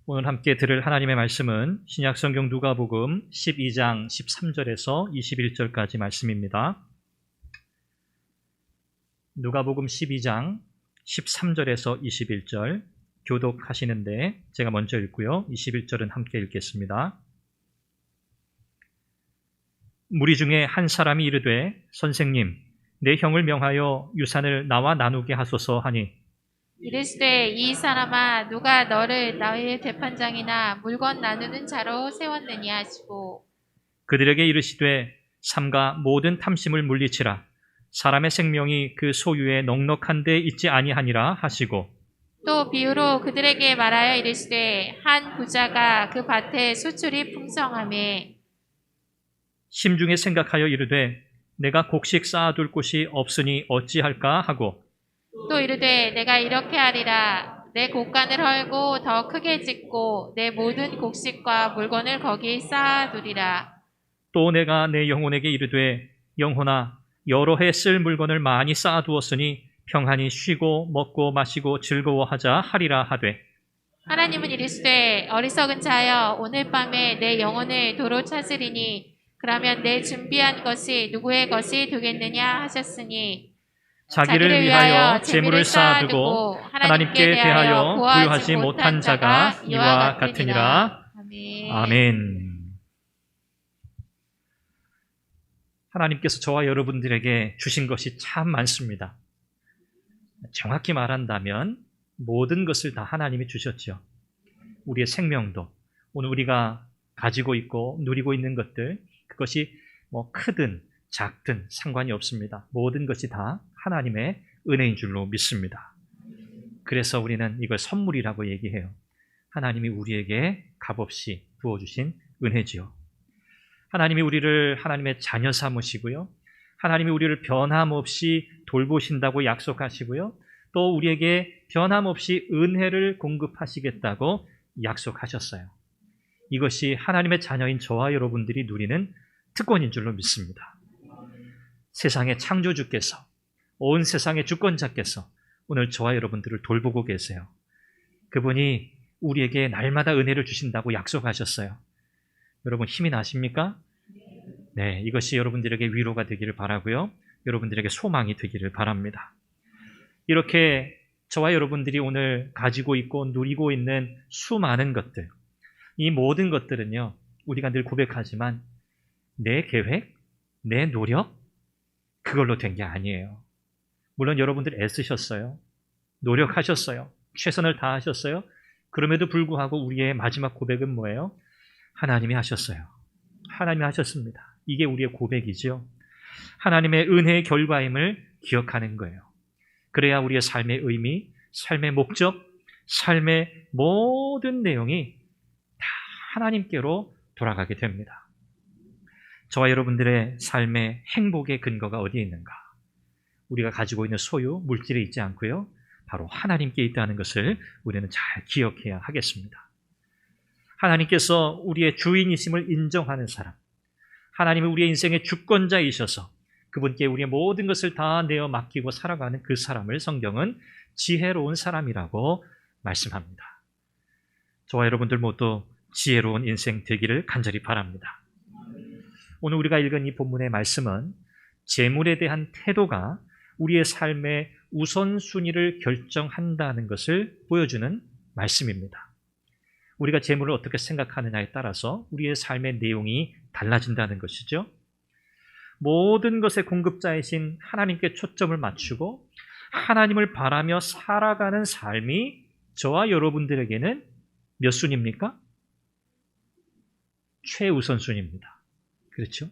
오늘 함께 들을 하나님의 말씀은 신약성경 누가복음 12장 13절에서 21절까지 말씀입니다. 누가복음 12장 13절에서 21절 교독하시는데 제가 먼저 읽고요. 21절은 함께 읽겠습니다. 무리 중에 한 사람이 이르되 선생님, 내 형을 명하여 유산을 나와 나누게 하소서 하니 이르시되 이 사람아 누가 너를 너의 재판장이나 물건 나누는 자로 세웠느냐 하시고 그들에게 이르시되 삼가 모든 탐심을 물리치라. 사람의 생명이 그 소유에 넉넉한 데 있지 아니하니라 하시고 또 비유로 그들에게 말하여 이르시되 한 부자가 그 밭에 수출이 풍성하매 심중에 생각하여 이르되 내가 곡식 쌓아둘 곳이 없으니 어찌할까 하고 또 이르되 내가 이렇게 하리라 내 곡간을 헐고 더 크게 짓고 내 모든 곡식과 물건을 거기 쌓아두리라. 또 내가 내 영혼에게 이르되 영혼아 여러 해 쓸 물건을 많이 쌓아두었으니 평안히 쉬고 먹고 마시고 즐거워하자 하리라 하되 하나님은 이르시되 어리석은 자여 오늘 밤에 내 영혼을 도로 찾으리니 그러면 내 준비한 것이 누구의 것이 되겠느냐 하셨으니 자기를 위하여 재물을 쌓아두고 하나님께 대하여 부유하지 못한 자가 이와 같으니라. 아멘. 하나님께서 저와 여러분들에게 주신 것이 참 많습니다. 정확히 말한다면 모든 것을 다 하나님이 주셨죠. 우리의 생명도, 오늘 우리가 가지고 있고 누리고 있는 것들, 그것이 크든 작든 상관이 없습니다. 모든 것이 다 하나님의 은혜인 줄로 믿습니다. 그래서 우리는 이걸 선물이라고 얘기해요. 하나님이 우리에게 값없이 부어주신 은혜지요. 하나님이 우리를 하나님의 자녀 삼으시고요. 하나님이 우리를 변함없이 돌보신다고 약속하시고요. 또 우리에게 변함없이 은혜를 공급하시겠다고 약속하셨어요. 이것이 하나님의 자녀인 저와 여러분들이 누리는 특권인 줄로 믿습니다. 세상의 창조주께서, 온 세상의 주권자께서 오늘 저와 여러분들을 돌보고 계세요. 그분이 우리에게 날마다 은혜를 주신다고 약속하셨어요. 여러분 힘이 나십니까? 네, 이것이 여러분들에게 위로가 되기를 바라고요. 여러분들에게 소망이 되기를 바랍니다. 이렇게 저와 여러분들이 오늘 가지고 있고 누리고 있는 수많은 것들, 이 모든 것들은요, 우리가 늘 고백하지만 내 계획, 내 노력, 그걸로 된 게 아니에요. 물론 여러분들 애쓰셨어요. 노력하셨어요. 최선을 다하셨어요. 그럼에도 불구하고 우리의 마지막 고백은 뭐예요? 하나님이 하셨어요. 하나님이 하셨습니다. 이게 우리의 고백이죠. 하나님의 은혜의 결과임을 기억하는 거예요. 그래야 우리의 삶의 의미, 삶의 목적, 삶의 모든 내용이 다 하나님께로 돌아가게 됩니다. 저와 여러분들의 삶의 행복의 근거가 어디에 있는가? 우리가 가지고 있는 소유, 물질에 있지 않고요. 바로 하나님께 있다는 것을 우리는 잘 기억해야 하겠습니다. 하나님께서 우리의 주인이심을 인정하는 사람, 하나님이 우리의 인생의 주권자이셔서 그분께 우리의 모든 것을 다 내어 맡기고 살아가는 그 사람을 성경은 지혜로운 사람이라고 말씀합니다. 저와 여러분들 모두 지혜로운 인생 되기를 간절히 바랍니다. 오늘 우리가 읽은 이 본문의 말씀은 재물에 대한 태도가 우리의 삶의 우선순위를 결정한다는 것을 보여주는 말씀입니다. 우리가 재물을 어떻게 생각하느냐에 따라서 우리의 삶의 내용이 달라진다는 것이죠. 모든 것의 공급자이신 하나님께 초점을 맞추고 하나님을 바라며 살아가는 삶이 저와 여러분들에게는 몇 순입니까? 최우선순위입니다. 그렇죠?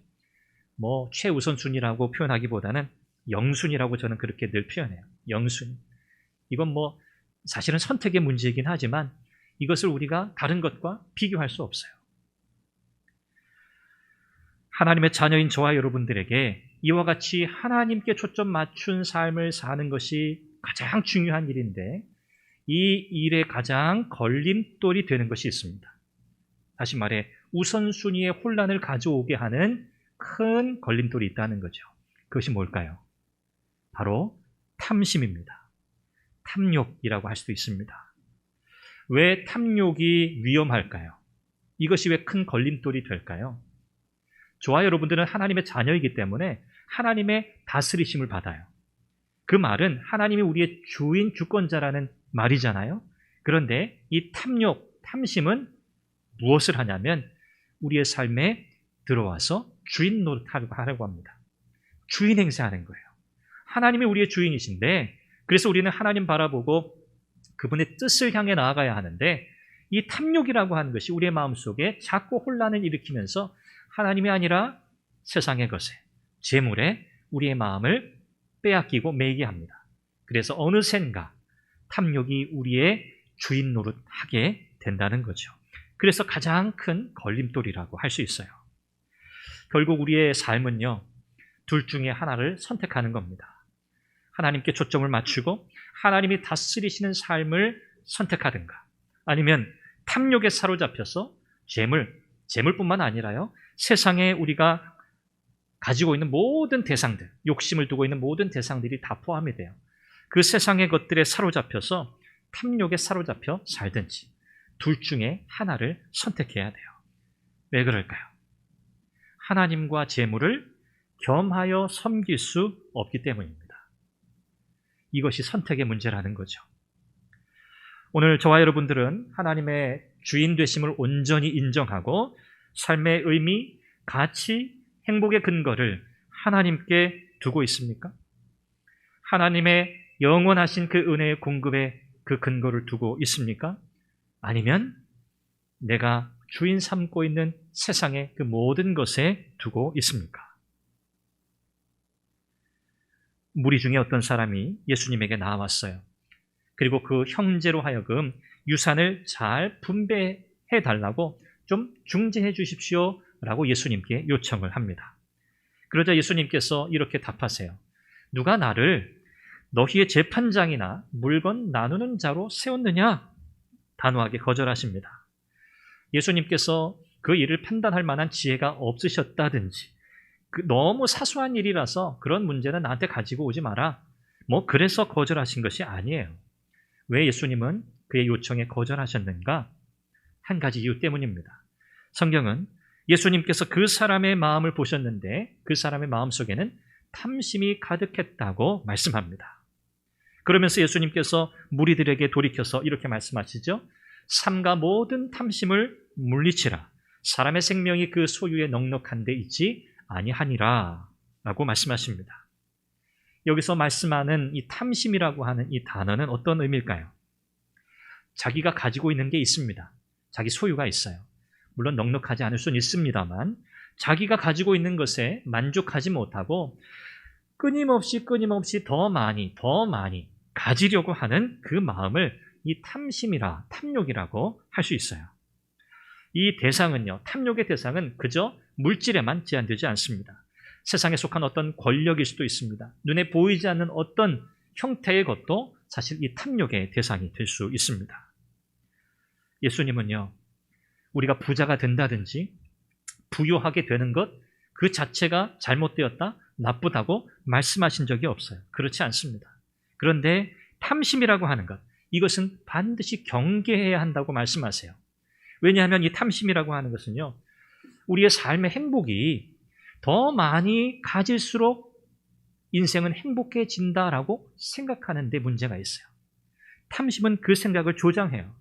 최우선순위라고 표현하기보다는 영순위라고 저는 그렇게 늘 표현해요. 영순위. 이건 사실은 선택의 문제이긴 하지만 이것을 우리가 다른 것과 비교할 수 없어요. 하나님의 자녀인 저와 여러분들에게 이와 같이 하나님께 초점 맞춘 삶을 사는 것이 가장 중요한 일인데 이 일에 가장 걸림돌이 되는 것이 있습니다. 다시 말해 우선순위의 혼란을 가져오게 하는 큰 걸림돌이 있다는 거죠. 그것이 뭘까요? 바로 탐심입니다. 탐욕이라고 할 수도 있습니다. 왜 탐욕이 위험할까요? 이것이 왜 큰 걸림돌이 될까요? 저와 여러분들은 하나님의 자녀이기 때문에 하나님의 다스리심을 받아요. 그 말은 하나님이 우리의 주인 주권자라는 말이잖아요. 그런데 이 탐욕, 탐심은 무엇을 하냐면 우리의 삶에 들어와서 주인 노릇하려고 합니다. 주인 행세하는 거예요. 하나님이 우리의 주인이신데 그래서 우리는 하나님 바라보고 그분의 뜻을 향해 나아가야 하는데 이 탐욕이라고 하는 것이 우리의 마음속에 자꾸 혼란을 일으키면서 하나님이 아니라 세상의 것에, 재물에 우리의 마음을 빼앗기고 매이게 합니다. 그래서 어느샌가 탐욕이 우리의 주인 노릇하게 된다는 거죠. 그래서 가장 큰 걸림돌이라고 할 수 있어요. 결국 우리의 삶은요, 둘 중에 하나를 선택하는 겁니다. 하나님께 초점을 맞추고 하나님이 다스리시는 삶을 선택하든가 아니면 탐욕에 사로잡혀서 재물뿐만 아니라요, 세상에 우리가 가지고 있는 모든 대상들, 욕심을 두고 있는 모든 대상들이 다 포함이 돼요. 그 세상의 것들에 사로잡혀서 탐욕에 사로잡혀 살든지 둘 중에 하나를 선택해야 돼요. 왜 그럴까요? 하나님과 재물을 겸하여 섬길 수 없기 때문입니다. 이것이 선택의 문제라는 거죠. 오늘 저와 여러분들은 하나님의 주인 되심을 온전히 인정하고 삶의 의미, 가치, 행복의 근거를 하나님께 두고 있습니까? 하나님의 영원하신 그 은혜의 공급에 그 근거를 두고 있습니까? 아니면 내가 주인 삼고 있는 세상의 그 모든 것에 두고 있습니까? 무리 중에 어떤 사람이 예수님에게 나왔어요. 그리고 그 형제로 하여금 유산을 잘 분배해 달라고 좀 중재해 주십시오 라고 예수님께 요청을 합니다. 그러자 예수님께서 이렇게 답하세요. 누가 나를 너희의 재판장이나 물건 나누는 자로 세웠느냐? 단호하게 거절하십니다. 예수님께서 그 일을 판단할 만한 지혜가 없으셨다든지 너무 사소한 일이라서 그런 문제는 나한테 가지고 오지 마라. 그래서 거절하신 것이 아니에요. 왜 예수님은 그의 요청에 거절하셨는가? 한 가지 이유 때문입니다. 성경은 예수님께서 그 사람의 마음을 보셨는데 그 사람의 마음속에는 탐심이 가득했다고 말씀합니다. 그러면서 예수님께서 무리들에게 돌이켜서 이렇게 말씀하시죠. 삼가 모든 탐심을 물리치라. 사람의 생명이 그 소유에 넉넉한 데 있지 아니하니라 라고 말씀하십니다. 여기서 말씀하는 이 탐심이라고 하는 이 단어는 어떤 의미일까요? 자기가 가지고 있는 게 있습니다. 자기 소유가 있어요. 물론 넉넉하지 않을 수는 있습니다만 자기가 가지고 있는 것에 만족하지 못하고 끊임없이 더 많이 가지려고 하는 그 마음을 이 탐욕이라고 할 수 있어요. 이 대상은요, 탐욕의 대상은 그저 물질에만 제한되지 않습니다. 세상에 속한 어떤 권력일 수도 있습니다. 눈에 보이지 않는 어떤 형태의 것도 사실 이 탐욕의 대상이 될 수 있습니다. 예수님은요, 우리가 부자가 된다든지 부유하게 되는 것 그 자체가 잘못되었다, 나쁘다고 말씀하신 적이 없어요. 그렇지 않습니다. 그런데 탐심이라고 하는 것, 이것은 반드시 경계해야 한다고 말씀하세요. 왜냐하면 이 탐심이라고 하는 것은요, 우리의 삶의 행복이 더 많이 가질수록 인생은 행복해진다라고 생각하는 데 문제가 있어요. 탐심은 그 생각을 조장해요.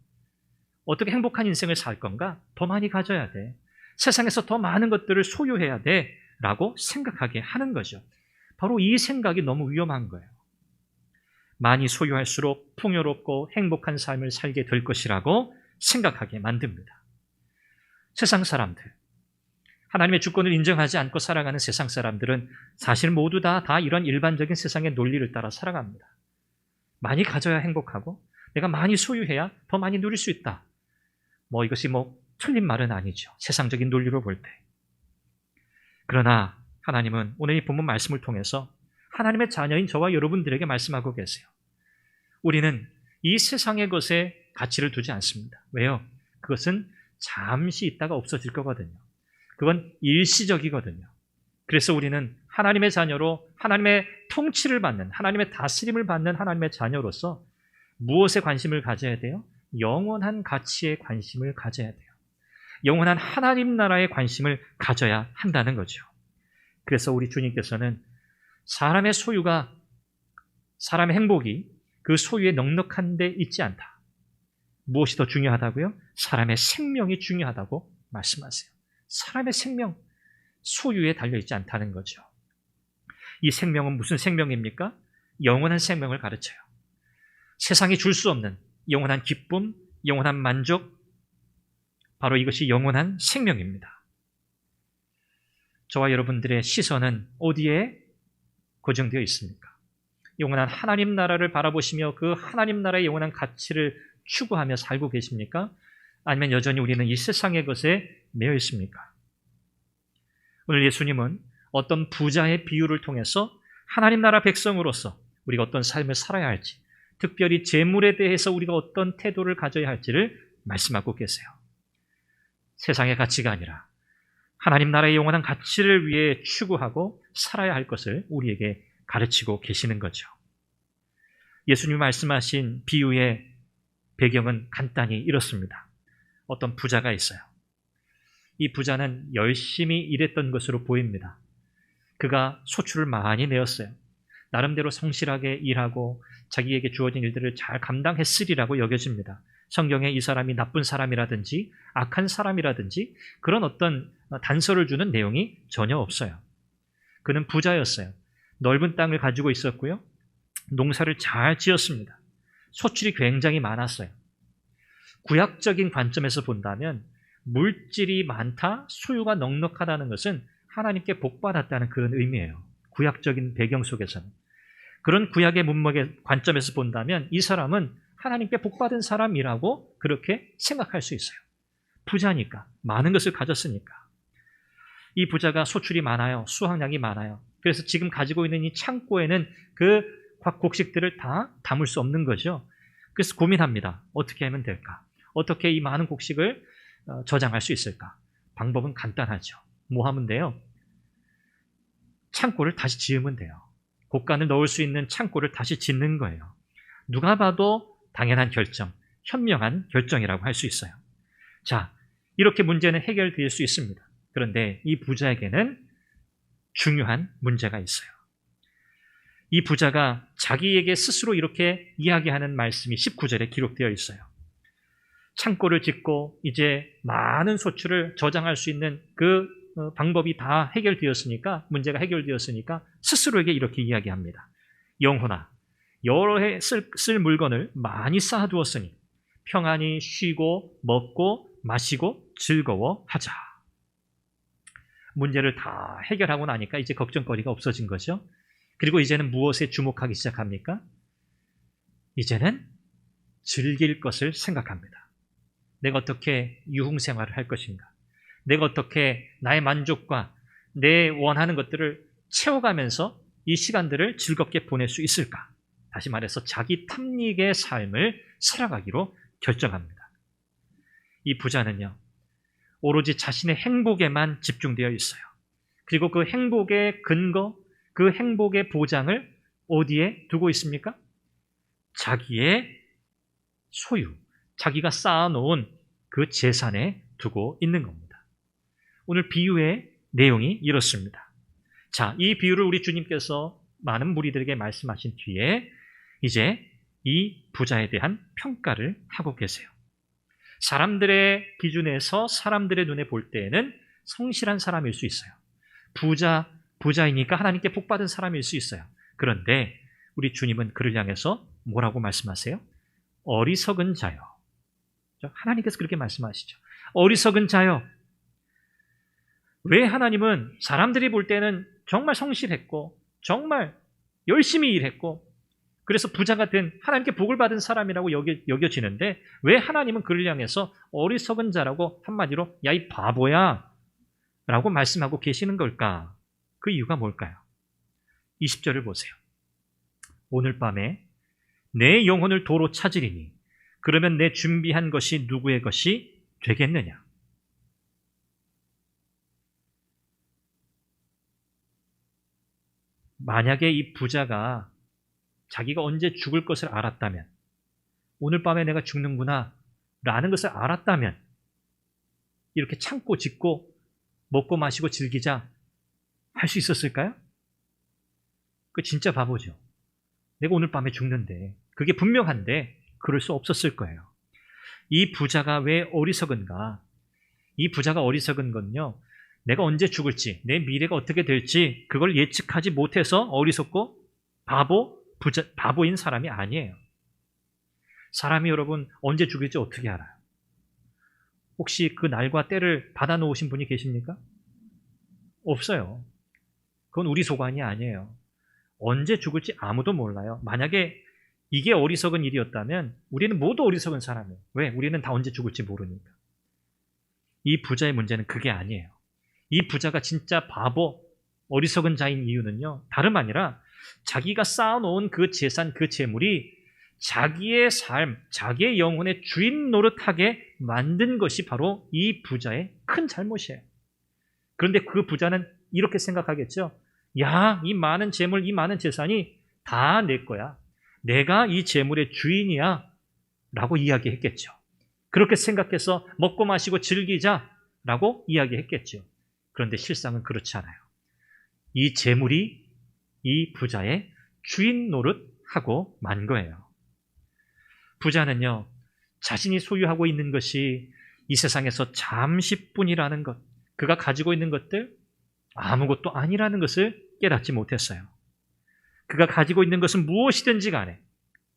어떻게 행복한 인생을 살 건가? 더 많이 가져야 돼. 세상에서 더 많은 것들을 소유해야 돼 라고 생각하게 하는 거죠. 바로 이 생각이 너무 위험한 거예요. 많이 소유할수록 풍요롭고 행복한 삶을 살게 될 것이라고 생각하게 만듭니다. 세상 사람들, 하나님의 주권을 인정하지 않고 살아가는 세상 사람들은 사실 모두 다 이런 일반적인 세상의 논리를 따라 살아갑니다. 많이 가져야 행복하고 내가 많이 소유해야 더 많이 누릴 수 있다. 이것이 틀린 말은 아니죠. 세상적인 논리로 볼 때. 그러나 하나님은 오늘 이 본문 말씀을 통해서 하나님의 자녀인 저와 여러분들에게 말씀하고 계세요. 우리는 이 세상의 것에 가치를 두지 않습니다. 왜요? 그것은 잠시 있다가 없어질 거거든요. 그건 일시적이거든요. 그래서 우리는 하나님의 자녀로 하나님의 통치를 받는, 하나님의 다스림을 받는 하나님의 자녀로서 무엇에 관심을 가져야 돼요? 영원한 가치에 관심을 가져야 돼요. 영원한 하나님 나라에 관심을 가져야 한다는 거죠. 그래서 우리 주님께서는 사람의 소유가, 사람의 행복이 그 소유에 넉넉한 데 있지 않다. 무엇이 더 중요하다고요? 사람의 생명이 중요하다고 말씀하세요. 사람의 생명, 소유에 달려있지 않다는 거죠. 이 생명은 무슨 생명입니까? 영원한 생명을 가르쳐요. 세상이 줄 수 없는 영원한 기쁨, 영원한 만족, 바로 이것이 영원한 생명입니다. 저와 여러분들의 시선은 어디에 고정되어 있습니까? 영원한 하나님 나라를 바라보시며 그 하나님 나라의 영원한 가치를 추구하며 살고 계십니까? 아니면 여전히 우리는 이 세상의 것에 매여 있습니까? 오늘 예수님은 어떤 부자의 비유를 통해서 하나님 나라 백성으로서 우리가 어떤 삶을 살아야 할지, 특별히 재물에 대해서 우리가 어떤 태도를 가져야 할지를 말씀하고 계세요. 세상의 가치가 아니라 하나님 나라의 영원한 가치를 위해 추구하고 살아야 할 것을 우리에게 가르치고 계시는 거죠. 예수님이 말씀하신 비유의 배경은 간단히 이렇습니다. 어떤 부자가 있어요. 이 부자는 열심히 일했던 것으로 보입니다. 그가 소출을 많이 내었어요. 나름대로 성실하게 일하고 자기에게 주어진 일들을 잘 감당했으리라고 여겨집니다. 성경에 이 사람이 나쁜 사람이라든지 악한 사람이라든지 그런 어떤 단서를 주는 내용이 전혀 없어요. 그는 부자였어요. 넓은 땅을 가지고 있었고요. 농사를 잘 지었습니다. 소출이 굉장히 많았어요. 구약적인 관점에서 본다면 물질이 많다, 소유가 넉넉하다는 것은 하나님께 복받았다는 그런 의미예요. 구약적인 배경 속에서는. 그런 구약의 문맥의 관점에서 본다면 이 사람은 하나님께 복받은 사람이라고 그렇게 생각할 수 있어요. 부자니까, 많은 것을 가졌으니까. 이 부자가 소출이 많아요. 수확량이 많아요. 그래서 지금 가지고 있는 이 창고에는 그 곡식들을 다 담을 수 없는 거죠. 그래서 고민합니다. 어떻게 하면 될까? 어떻게 이 많은 곡식을 저장할 수 있을까? 방법은 간단하죠. 뭐 하면 돼요? 창고를 다시 지으면 돼요. 곡간을 넣을 수 있는 창고를 다시 짓는 거예요. 누가 봐도 당연한 결정, 현명한 결정이라고 할 수 있어요. 자, 이렇게 문제는 해결될 수 있습니다. 그런데 이 부자에게는 중요한 문제가 있어요. 이 부자가 자기에게 스스로 이렇게 이야기하는 말씀이 19절에 기록되어 있어요. 창고를 짓고 이제 많은 소출을 저장할 수 있는 그 방법이 다 해결되었으니까, 문제가 해결되었으니까 스스로에게 이렇게 이야기합니다. 영혼아, 여러 해 쓸 물건을 많이 쌓아두었으니 평안히 쉬고 먹고 마시고 즐거워하자. 문제를 다 해결하고 나니까 이제 걱정거리가 없어진 거죠. 그리고 이제는 무엇에 주목하기 시작합니까? 이제는 즐길 것을 생각합니다. 내가 어떻게 유흥생활을 할 것인가? 내가 어떻게 나의 만족과 내 원하는 것들을 채워가면서 이 시간들을 즐겁게 보낼 수 있을까? 다시 말해서 자기 탐닉의 삶을 살아가기로 결정합니다. 이 부자는요, 오로지 자신의 행복에만 집중되어 있어요. 그리고 그 행복의 근거, 그 행복의 보장을 어디에 두고 있습니까? 자기의 소유, 자기가 쌓아놓은 그 재산에 두고 있는 겁니다. 오늘 비유의 내용이 이렇습니다. 자, 이 비유를 우리 주님께서 많은 무리들에게 말씀하신 뒤에 이제 이 부자에 대한 평가를 하고 계세요. 사람들의 기준에서 사람들의 눈에 볼 때에는 성실한 사람일 수 있어요. 부자이니까 하나님께 복받은 사람일 수 있어요. 그런데 우리 주님은 그를 향해서 뭐라고 말씀하세요? 어리석은 자요. 하나님께서 그렇게 말씀하시죠. 어리석은 자요. 왜 하나님은 사람들이 볼 때는 정말 성실했고 정말 열심히 일했고 그래서 부자가 된 하나님께 복을 받은 사람이라고 여겨지는데 왜 하나님은 그를 향해서 어리석은 자라고 한마디로 야, 이 바보야 라고 말씀하고 계시는 걸까? 그 이유가 뭘까요? 20절을 보세요. 오늘 밤에 내 영혼을 도로 찾으리니 그러면 내 준비한 것이 누구의 것이 되겠느냐? 만약에 이 부자가 자기가 언제 죽을 것을 알았다면 오늘 밤에 내가 죽는구나 라는 것을 알았다면 이렇게 참고 짓고 먹고 마시고 즐기자 할 수 있었을까요? 그 진짜 바보죠. 내가 오늘 밤에 죽는데 그게 분명한데 그럴 수 없었을 거예요. 이 부자가 왜 어리석은가? 이 부자가 어리석은 건요, 내가 언제 죽을지, 내 미래가 어떻게 될지 그걸 예측하지 못해서 어리석고 바보인 사람이 아니에요. 사람이 여러분 언제 죽을지 어떻게 알아요? 혹시 그 날과 때를 받아놓으신 분이 계십니까? 없어요. 그건 우리 소관이 아니에요. 언제 죽을지 아무도 몰라요. 만약에 이게 어리석은 일이었다면 우리는 모두 어리석은 사람이에요. 왜? 우리는 다 언제 죽을지 모르니까. 이 부자의 문제는 그게 아니에요. 이 부자가 진짜 바보, 어리석은 자인 이유는요, 다름 아니라 자기가 쌓아놓은 그 재산, 그 재물이 자기의 삶, 자기의 영혼의 주인 노릇하게 만든 것이 바로 이 부자의 큰 잘못이에요. 그런데 그 부자는 이렇게 생각하겠죠. 야, 이 많은 재물, 이 많은 재산이 다 내 거야. 내가 이 재물의 주인이야. 라고 이야기했겠죠. 그렇게 생각해서 먹고 마시고 즐기자. 라고 이야기했겠죠. 그런데 실상은 그렇지 않아요. 이 재물이 이 부자의 주인 노릇하고 만 거예요. 부자는요, 자신이 소유하고 있는 것이 이 세상에서 잠시뿐이라는 것, 그가 가지고 있는 것들 아무것도 아니라는 것을 깨닫지 못했어요. 그가 가지고 있는 것은 무엇이든지 간에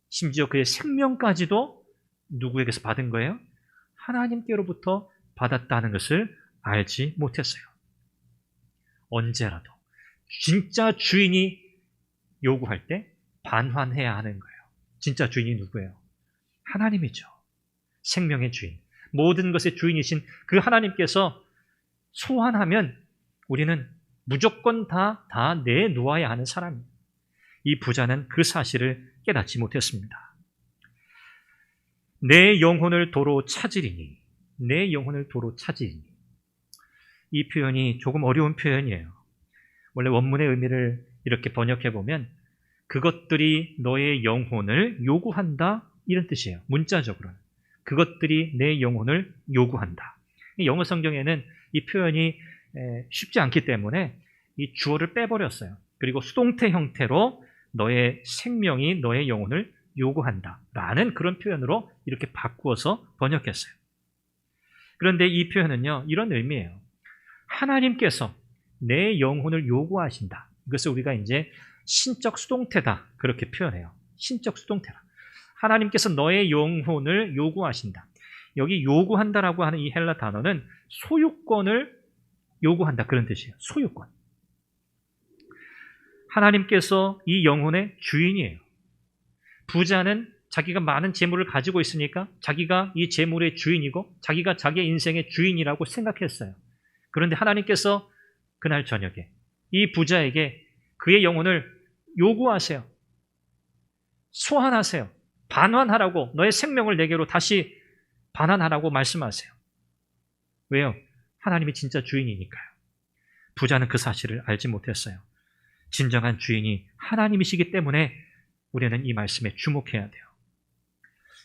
심지어 그의 생명까지도 누구에게서 받은 거예요? 하나님께로부터 받았다는 것을 알지 못했어요. 언제라도 진짜 주인이 요구할 때 반환해야 하는 거예요. 진짜 주인이 누구예요? 하나님이죠. 생명의 주인, 모든 것의 주인이신 그 하나님께서 소환하면 우리는 무조건 다 내놓아야 하는 사람이에요. 이 부자는 그 사실을 깨닫지 못했습니다. 내 영혼을 도로 찾으리니, 내 영혼을 도로 찾으리니. 이 표현이 조금 어려운 표현이에요. 원래 원문의 의미를 이렇게 번역해 보면 그것들이 너의 영혼을 요구한다, 이런 뜻이에요. 문자적으로 그것들이 내 영혼을 요구한다. 영어 성경에는 이 표현이 쉽지 않기 때문에 이 주어를 빼버렸어요. 그리고 수동태 형태로 너의 생명이 너의 영혼을 요구한다 라는 그런 표현으로 이렇게 바꾸어서 번역했어요. 그런데 이 표현은요, 이런 의미예요. 하나님께서 내 영혼을 요구하신다. 이것을 우리가 이제 신적 수동태다, 그렇게 표현해요. 신적 수동태다. 하나님께서 너의 영혼을 요구하신다. 여기 요구한다라고 하는 이 헬라 단어는 소유권을 요구한다, 그런 뜻이에요. 소유권. 하나님께서 이 영혼의 주인이에요. 부자는 자기가 많은 재물을 가지고 있으니까 자기가 이 재물의 주인이고 자기가 자기의 인생의 주인이라고 생각했어요. 그런데 하나님께서 그날 저녁에 이 부자에게 그의 영혼을 요구하세요. 소환하세요. 반환하라고, 너의 생명을 내게로 다시 반환하라고 말씀하세요. 왜요? 하나님이 진짜 주인이니까요. 부자는 그 사실을 알지 못했어요. 진정한 주인이 하나님이시기 때문에 우리는 이 말씀에 주목해야 돼요.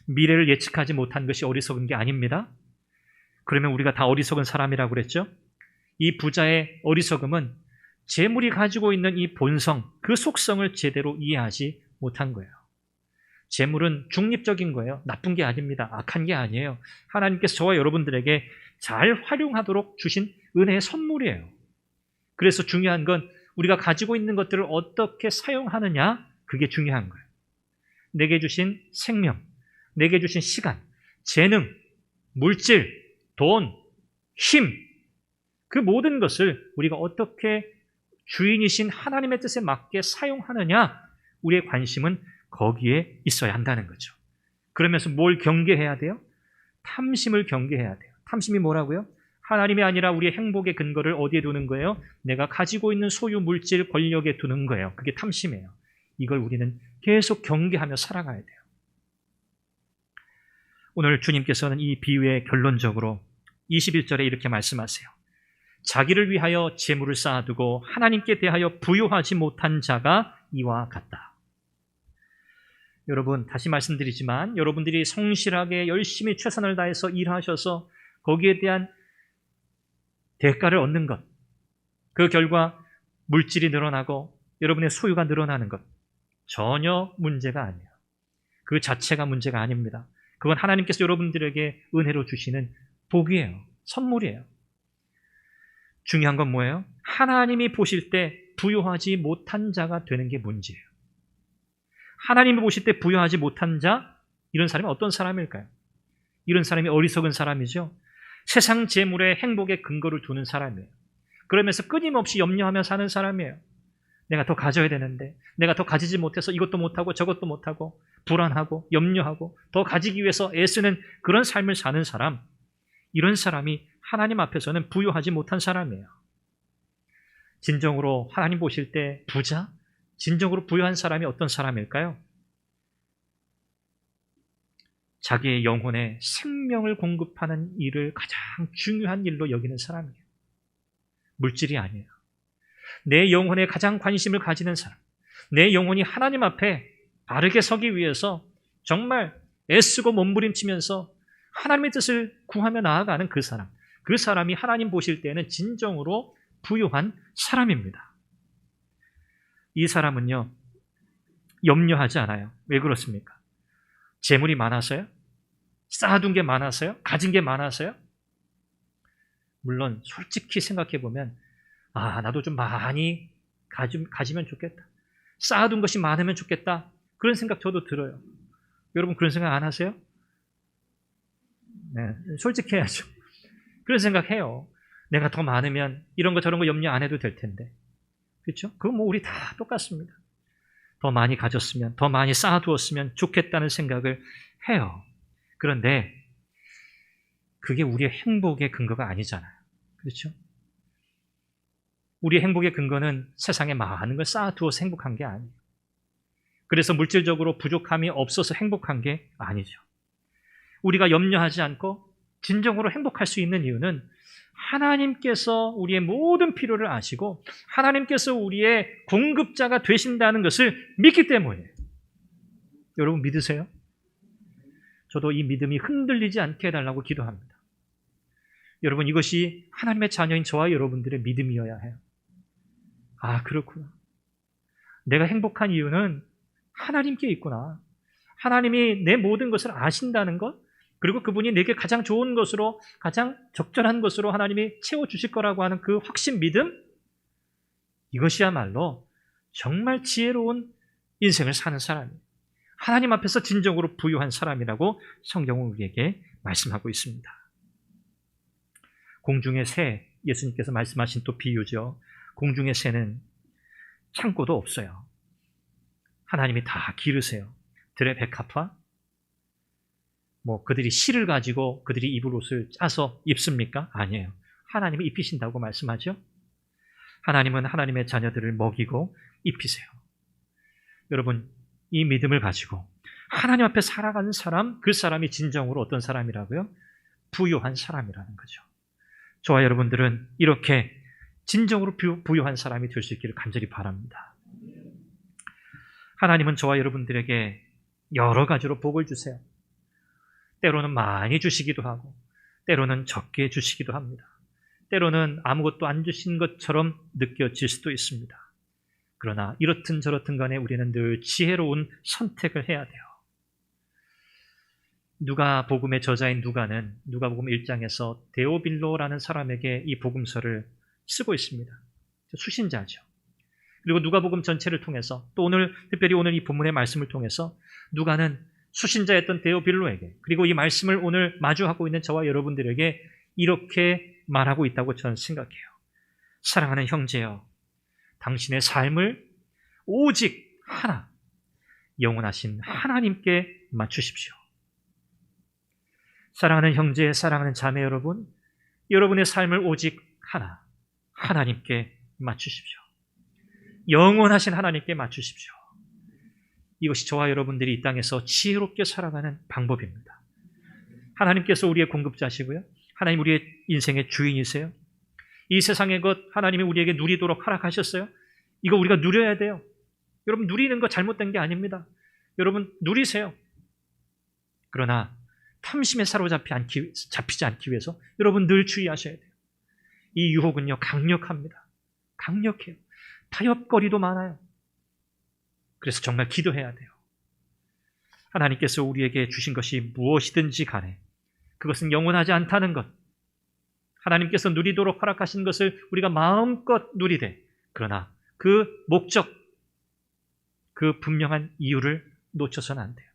미래를 예측하지 못한 것이 어리석은 게 아닙니다. 그러면 우리가 다 어리석은 사람이라고 그랬죠? 이 부자의 어리석음은 재물이 가지고 있는 이 본성, 그 속성을 제대로 이해하지 못한 거예요. 재물은 중립적인 거예요. 나쁜 게 아닙니다. 악한 게 아니에요. 하나님께서 저와 여러분들에게 잘 활용하도록 주신 은혜의 선물이에요. 그래서 중요한 건 우리가 가지고 있는 것들을 어떻게 사용하느냐, 그게 중요한 거예요. 내게 주신 생명, 내게 주신 시간, 재능, 물질, 돈, 힘, 그 모든 것을 우리가 어떻게 주인이신 하나님의 뜻에 맞게 사용하느냐, 우리의 관심은 거기에 있어야 한다는 거죠. 그러면서 뭘 경계해야 돼요? 탐심을 경계해야 돼요. 탐심이 뭐라고요? 하나님이 아니라 우리의 행복의 근거를 어디에 두는 거예요? 내가 가지고 있는 소유, 물질, 권력에 두는 거예요. 그게 탐심이에요. 이걸 우리는 계속 경계하며 살아가야 돼요. 오늘 주님께서는 이 비유의 결론적으로 21절에 이렇게 말씀하세요. 자기를 위하여 재물을 쌓아두고 하나님께 대하여 부요하지 못한 자가 이와 같다. 여러분, 다시 말씀드리지만 여러분들이 성실하게 열심히 최선을 다해서 일하셔서 거기에 대한 대가를 얻는 것, 그 결과 물질이 늘어나고 여러분의 소유가 늘어나는 것, 전혀 문제가 아니에요. 그 자체가 문제가 아닙니다. 그건 하나님께서 여러분들에게 은혜로 주시는 복이에요. 선물이에요. 중요한 건 뭐예요? 하나님이 보실 때 부유하지 못한 자가 되는 게 문제예요. 하나님이 보실 때 부유하지 못한 자, 이런 사람이 어떤 사람일까요? 이런 사람이 어리석은 사람이죠. 세상 재물에 행복의 근거를 두는 사람이에요. 그러면서 끊임없이 염려하며 사는 사람이에요. 내가 더 가져야 되는데, 내가 더 가지지 못해서 이것도 못하고 저것도 못하고 불안하고 염려하고 더 가지기 위해서 애쓰는 그런 삶을 사는 사람, 이런 사람이 하나님 앞에서는 부유하지 못한 사람이에요. 진정으로 하나님 보실 때 부자, 진정으로 부유한 사람이 어떤 사람일까요? 자기의 영혼에 생명을 공급하는 일을 가장 중요한 일로 여기는 사람이에요. 물질이 아니에요. 내 영혼에 가장 관심을 가지는 사람, 내 영혼이 하나님 앞에 바르게 서기 위해서 정말 애쓰고 몸부림치면서 하나님의 뜻을 구하며 나아가는 그 사람, 그 사람이 하나님 보실 때는 진정으로 부유한 사람입니다. 이 사람은요, 염려하지 않아요. 왜 그렇습니까? 재물이 많아서요? 쌓아둔 게 많아서요? 가진 게 많아서요? 물론 솔직히 생각해 보면 나도 좀 많이 가지면 좋겠다. 쌓아둔 것이 많으면 좋겠다. 그런 생각 저도 들어요. 여러분 그런 생각 안 하세요? 네, 솔직해야죠. 그런 생각해요. 내가 더 많으면 이런 거 저런 거 염려 안 해도 될 텐데. 그렇죠? 그건 뭐 우리 다 똑같습니다. 더 많이 가졌으면, 더 많이 쌓아두었으면 좋겠다는 생각을 해요. 그런데 그게 우리의 행복의 근거가 아니잖아요. 그렇죠? 우리의 행복의 근거는 세상에 많은 걸 쌓아두어서 행복한 게 아니에요. 그래서 물질적으로 부족함이 없어서 행복한 게 아니죠. 우리가 염려하지 않고 진정으로 행복할 수 있는 이유는 하나님께서 우리의 모든 필요를 아시고 하나님께서 우리의 공급자가 되신다는 것을 믿기 때문이에요. 여러분 믿으세요? 저도 이 믿음이 흔들리지 않게 해달라고 기도합니다. 여러분 이것이 하나님의 자녀인 저와 여러분들의 믿음이어야 해요. 그렇구나. 내가 행복한 이유는 하나님께 있구나. 하나님이 내 모든 것을 아신다는 것, 그리고 그분이 내게 가장 좋은 것으로, 가장 적절한 것으로 하나님이 채워주실 거라고 하는 그 확신, 믿음, 이것이야말로 정말 지혜로운 인생을 사는 사람이에요. 하나님 앞에서 진정으로 부유한 사람이라고 성경은 우리에게 말씀하고 있습니다. 공중의 새, 예수님께서 말씀하신 또 비유죠. 공중의 새는 창고도 없어요. 하나님이 다 기르세요. 들의 백합화? 그들이 실을 가지고 그들이 입을 옷을 짜서 입습니까? 아니에요. 하나님이 입히신다고 말씀하죠. 하나님은 하나님의 자녀들을 먹이고 입히세요. 여러분, 이 믿음을 가지고 하나님 앞에 살아가는 사람, 그 사람이 진정으로 어떤 사람이라고요? 부유한 사람이라는 거죠. 저와 여러분들은 이렇게 진정으로 부유한 사람이 될 수 있기를 간절히 바랍니다. 하나님은 저와 여러분들에게 여러 가지로 복을 주세요. 때로는 많이 주시기도 하고 때로는 적게 주시기도 합니다. 때로는 아무것도 안 주신 것처럼 느껴질 수도 있습니다. 그러나 이렇든 저렇든 간에 우리는 늘 지혜로운 선택을 해야 돼요. 누가복음의 저자인 누가는 누가복음 1장에서 데오빌로라는 사람에게 이 복음서를 쓰고 있습니다. 수신자죠. 그리고 누가복음 전체를 통해서 또 특별히 오늘 이 본문의 말씀을 통해서 누가는 수신자였던 데오빌로에게, 그리고 이 말씀을 오늘 마주하고 있는 저와 여러분들에게 이렇게 말하고 있다고 저는 생각해요. 사랑하는 형제여, 당신의 삶을 오직 하나, 영원하신 하나님께 맞추십시오. 사랑하는 형제, 사랑하는 자매 여러분, 여러분의 삶을 오직 하나, 하나님께 맞추십시오. 영원하신 하나님께 맞추십시오. 이것이 저와 여러분들이 이 땅에서 지혜롭게 살아가는 방법입니다. 하나님께서 우리의 공급자시고요. 하나님 우리의 인생의 주인이세요. 이 세상의 것 하나님이 우리에게 누리도록 허락하셨어요. 이거 우리가 누려야 돼요. 여러분 누리는 거 잘못된 게 아닙니다. 여러분 누리세요. 그러나 탐심에 잡히지 않기 위해서 여러분 늘 주의하셔야 돼요. 이 유혹은요 강력합니다. 강력해요. 타협거리도 많아요. 그래서 정말 기도해야 돼요. 하나님께서 우리에게 주신 것이 무엇이든지 간에 그것은 영원하지 않다는 것, 하나님께서 누리도록 허락하신 것을 우리가 마음껏 누리되, 그러나 그 목적, 그 분명한 이유를 놓쳐서는 안 돼요.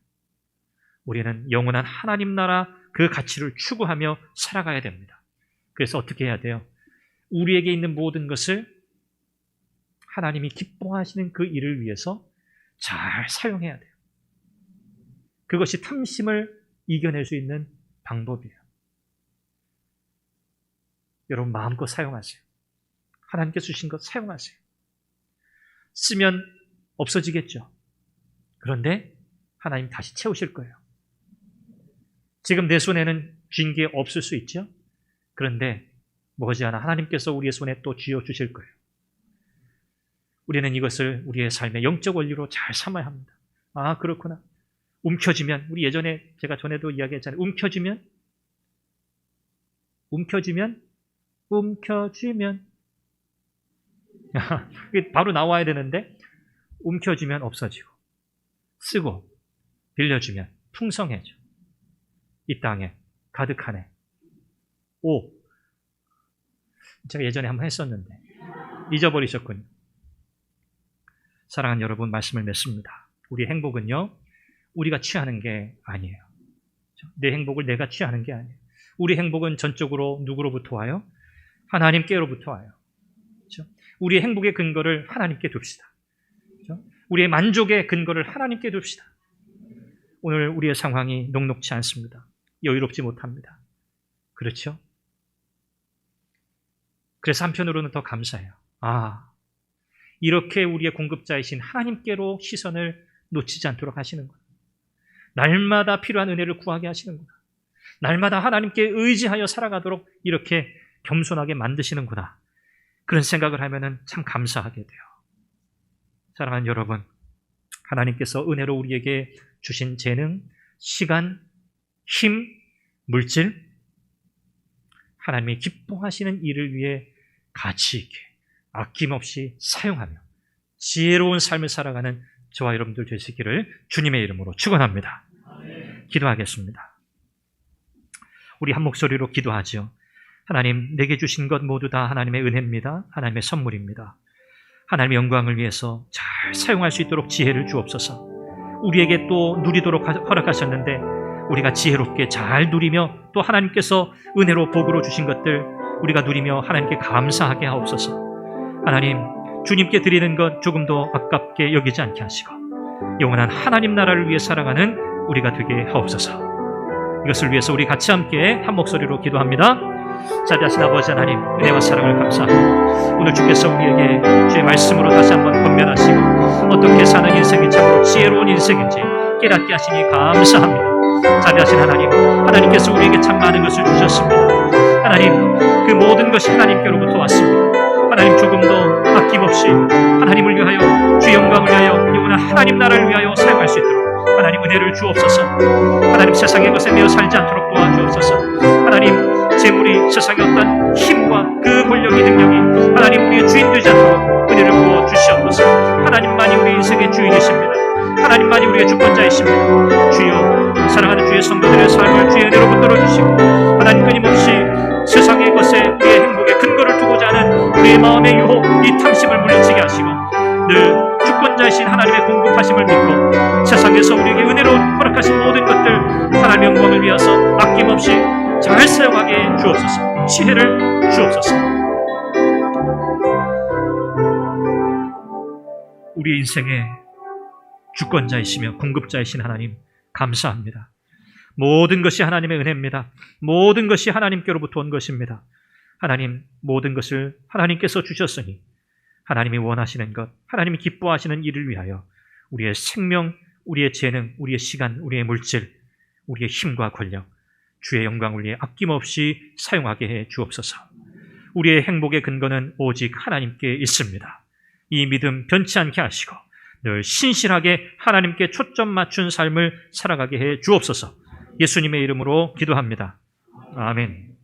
우리는 영원한 하나님 나라 그 가치를 추구하며 살아가야 됩니다. 그래서 어떻게 해야 돼요? 우리에게 있는 모든 것을 하나님이 기뻐하시는 그 일을 위해서 잘 사용해야 돼요. 그것이 탐심을 이겨낼 수 있는 방법이에요. 여러분 마음껏 사용하세요. 하나님께 주신 것 사용하세요. 쓰면 없어지겠죠. 그런데 하나님 다시 채우실 거예요. 지금 내 손에는 쥔 게 없을 수 있죠. 그런데 머지않아 하나님께서 우리의 손에 또 쥐어 주실 거예요. 우리는 이것을 우리의 삶의 영적 원리로 잘 삼아야 합니다. 아, 그렇구나. 움켜쥐면, 우리 예전에 제가 전에도 이야기했잖아요. 움켜쥐면 바로 나와야 되는데 움켜쥐면 없어지고, 쓰고 빌려주면 풍성해져. 이 땅에 가득하네. 오, 제가 예전에 한번 했었는데 잊어버리셨군요. 사랑하는 여러분, 말씀을 맺습니다. 우리 행복은요 우리가 취하는 게 아니에요. 내 행복을 내가 취하는 게 아니에요. 우리 행복은 전적으로 누구로부터 와요? 하나님께로부터 와요. 그렇죠? 우리의 행복의 근거를 하나님께 둡시다. 그렇죠? 우리의 만족의 근거를 하나님께 둡시다. 오늘 우리의 상황이 녹록지 않습니다. 여유롭지 못합니다. 그렇죠? 그래서 한편으로는 더 감사해요. 아, 이렇게 우리의 공급자이신 하나님께로 시선을 놓치지 않도록 하시는구나. 날마다 필요한 은혜를 구하게 하시는구나. 날마다 하나님께 의지하여 살아가도록 이렇게 겸손하게 만드시는구나. 그런 생각을 하면은 참 감사하게 돼요. 사랑하는 여러분, 하나님께서 은혜로 우리에게 주신 재능, 시간, 힘, 물질, 하나님이 기뻐하시는 일을 위해 가치 있게 아낌없이 사용하며 지혜로운 삶을 살아가는 저와 여러분들 되시기를 주님의 이름으로 축원합니다. 기도하겠습니다. 우리 한 목소리로 기도하죠. 하나님, 내게 주신 것 모두 다 하나님의 은혜입니다. 하나님의 선물입니다. 하나님의 영광을 위해서 잘 사용할 수 있도록 지혜를 주옵소서. 우리에게 또 누리도록 허락하셨는데 우리가 지혜롭게 잘 누리며 또 하나님께서 은혜로 복으로 주신 것들 우리가 누리며 하나님께 감사하게 하옵소서. 하나님, 주님께 드리는 것 조금도 아깝게 여기지 않게 하시고 영원한 하나님 나라를 위해 살아가는 우리가 되게 하옵소서. 이것을 위해서 우리 같이 함께 한 목소리로 기도합니다. 자비하신 아버지 하나님, 은혜와 사랑을 감사하고 오늘 주께서 우리에게 주의 말씀으로 다시 한번 권면하시고 어떻게 사는 인생이 참으로 지혜로운 인생인지 깨닫게 하시니 감사합니다. 자비하신 하나님, 하나님께서 우리에게 참 많은 것을 주셨습니다. 하나님, 그 모든 것이 하나님께로부터 왔습니다. 하나님, 조금 더 아낌없이 하나님을 위하여, 주의 영광을 위하여, 영원한 하나님 나라를 위하여 사용할 수 있도록 하나님 은혜를 주옵소서. 하나님, 세상의 것에 매여 살지 않도록 도와주옵소서. 하나님, 재물이 세상의 어떤 힘과 그 권력이 능력이 하나님 우리의 주인 되지 않도록 은혜를 부어 주시옵소서. 하나님만이 우리 인생의 주인이십니다. 하나님만이 우리의 주권자이십니다. 주여, 사랑하는 주의 성도들의 삶을 주의 은혜로 붙들어 주시고 하나님, 끊임없이 세상의 것에 우리의 행복의 근거를 두고자 하는 우리의 마음의 유혹, 이 탐심을 물리치게 하시고 늘 주권자이신 하나님의 공급하심을 믿고 세상에서 우리에게 은혜로 허락하신 모든 것들 하나님의 영광을 위해서 아낌없이 잘 사용하게 주옵소서. 지혜를 주옵소서. 우리 인생의 주권자이시며 공급자이신 하나님, 감사합니다. 모든 것이 하나님의 은혜입니다. 모든 것이 하나님께로부터 온 것입니다. 하나님, 모든 것을 하나님께서 주셨으니 하나님이 원하시는 것, 하나님이 기뻐하시는 일을 위하여 우리의 생명, 우리의 재능, 우리의 시간, 우리의 물질, 우리의 힘과 권력, 주의 영광을 위해 아낌없이 사용하게 해 주옵소서. 우리의 행복의 근거는 오직 하나님께 있습니다. 이 믿음 변치 않게 하시고 늘 신실하게 하나님께 초점 맞춘 삶을 살아가게 해 주옵소서. 예수님의 이름으로 기도합니다. 아멘.